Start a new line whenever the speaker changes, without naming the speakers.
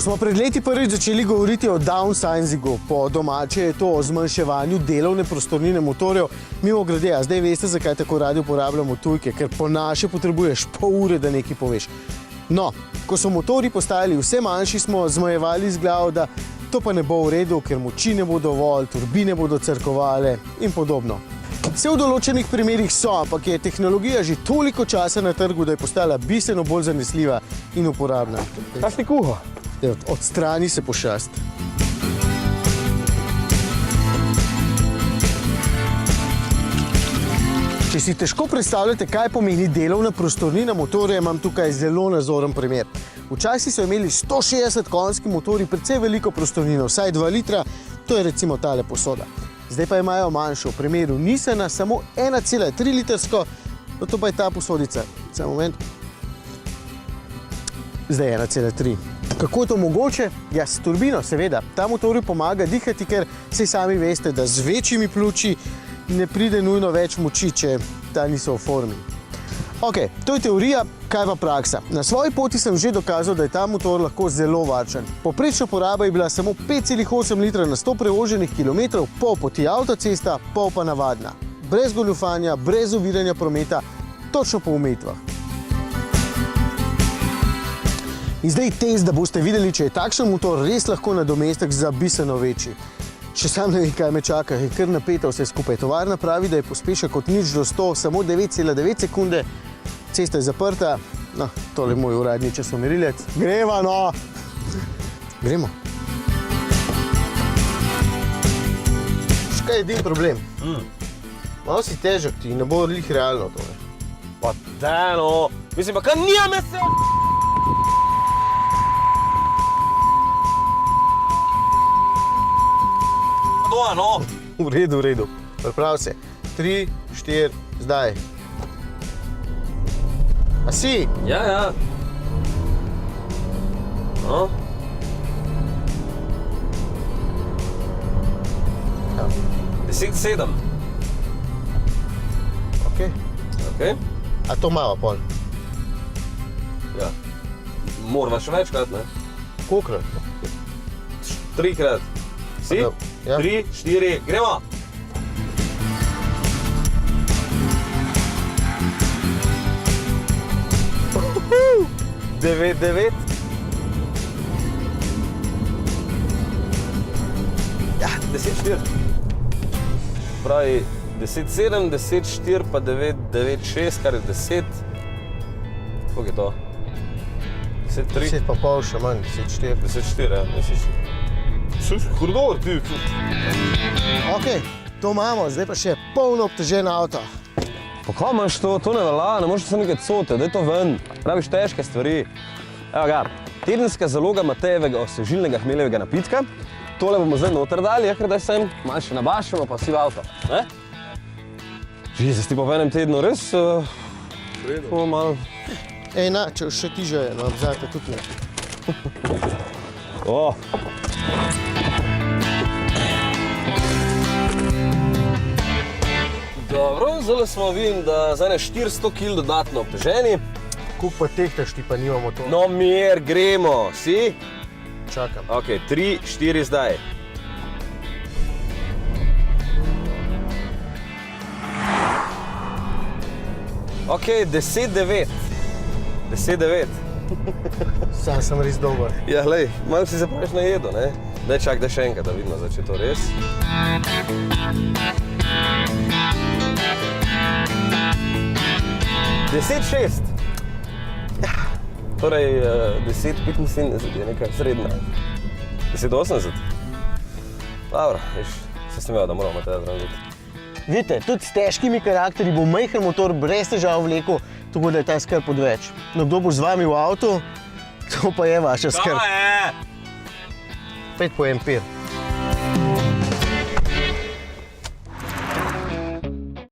Ko smo pred leti prvič začeli govoriti o downsizingu, po domače je to o zmanjševanju delovne prostornine motorjev, mimogrede, a zdaj veste, zakaj tako radi uporabljamo tujke, ker po naše potrebuješ pol ure, da nekaj poveš. No, ko so motorji postajali vse manjši, smo zmajevali z glavo, da to pa ne bo v redu, ker moči ne bo dovolj, turbine bodo crkovale in podobno. Vse v določenih primerih so, ampak je tehnologija že toliko časa na trgu, da je postala bistveno bolj zanesljiva in uporabna.
Kaj si kuho?
Odstrani se pošast. Če si težko predstavljate, kaj pomeni delovna prostornina motorja, imam tukaj zelo nazoren primer. Včasih so imeli 160 konjski motorji precej veliko prostornino, vsaj 2 litra, to je recimo tale posoda. Zdaj pa imajo manjšo, v primeru Nissana samo 1,3 litrsko, no to pa je ta posodica. Samo moment. Zdaj 1,3. Kako je to mogoče? Ja, s turbino, seveda. Ta motorju pomaga dihati, ker saj sami veste, da z večjimi pljuči ne pride nujno več moči, če ta niso v formi. Ok, to je teorija, kaj pa praksa. Na svoji poti sem že dokazal, da je ta motor lahko zelo varčen. Poprečna poraba je bila samo 5,8 litra na 100 prevoženih kilometrov, pol poti avtocesta, pol pa navadna. Brez goljufanja, brez oviranja prometa, točno po omejitvah. In zdaj test, da boste videli, če je takšen motor res lahko nadomestek za bistveno večji. Še sam ne vem, kaj me čaka, je kar napeta vse skupaj. Tovarna pravi, da je pospešek od 0 do 100 samo 9,9 sekunde. Cesta je zaprta. No, tole je moj uradni časomerilec. Greva, no! Gremo. Škaj je edin problem? Malo si težek ti, ne bo lih realno tole.
Pa da, no! Mislim pa, kaj nijame se! No.
V redu, v redu. Priprav se. 3, 4, zdaj. A si?
Ja, ja. No.
Ja.
10-7.
Ok.
Ok.
A to malo pol?
Ja. Morava še večkrat, ne?
Kolikrat?
3-krat. Si?
Ja.
3, 4, gremo! Devet. Ja, 10-4. Pravi 10-7, 10-4 pa 9-6, kar je 10. Koliko je to? 10-3?
10 pa pol še manj, 10-4.
10-4, ja, 10-4. Hurdor, ti.
Ok, to imamo, zdaj pa še polno obtežen avto.
Pa kaj imaš to? To ne velja, ne možeš samo nekaj cote, daj to ven. Praviš težke stvari. Evo ga, tedenska zaloga Matejevega osvežilnega hmeljevega napitka. Tole bomo zdaj noter dali, ker daj sem, malo še nabašamo, pa si v avto. Jezus, ti pa v enem tednu res... To malo...
Ej, na, če še ti že, no, vzajte tudi ne.
O! Dobro, zdaj smo vidim, da za 400 kg dodatno obteženi.
Koliko pa tehtaš ti pa nimamo to?
No, mir, gremo. Si?
Čakam.
Ok, 3, 4 zdaj. Ok, 10-9. 10-9.
Sam sem res dober.
Ja, glej, malo si se preveč najedel, ne? Daj čak, da še enkrat, da vidimo, če je to res. Deset-6. Ja, torej 10-75 je neka srednja. 10-80. Dobro, viš, se sem imel, da moramo teda zraven biti.
Vidite, tudi s težkimi karakterji bo majhen motor brez težav vlekel, tako da je ta skrb odveč. No, kdo bo z vami v avtu, to pa je vaša skrb.
Kaj je?
5 po empir.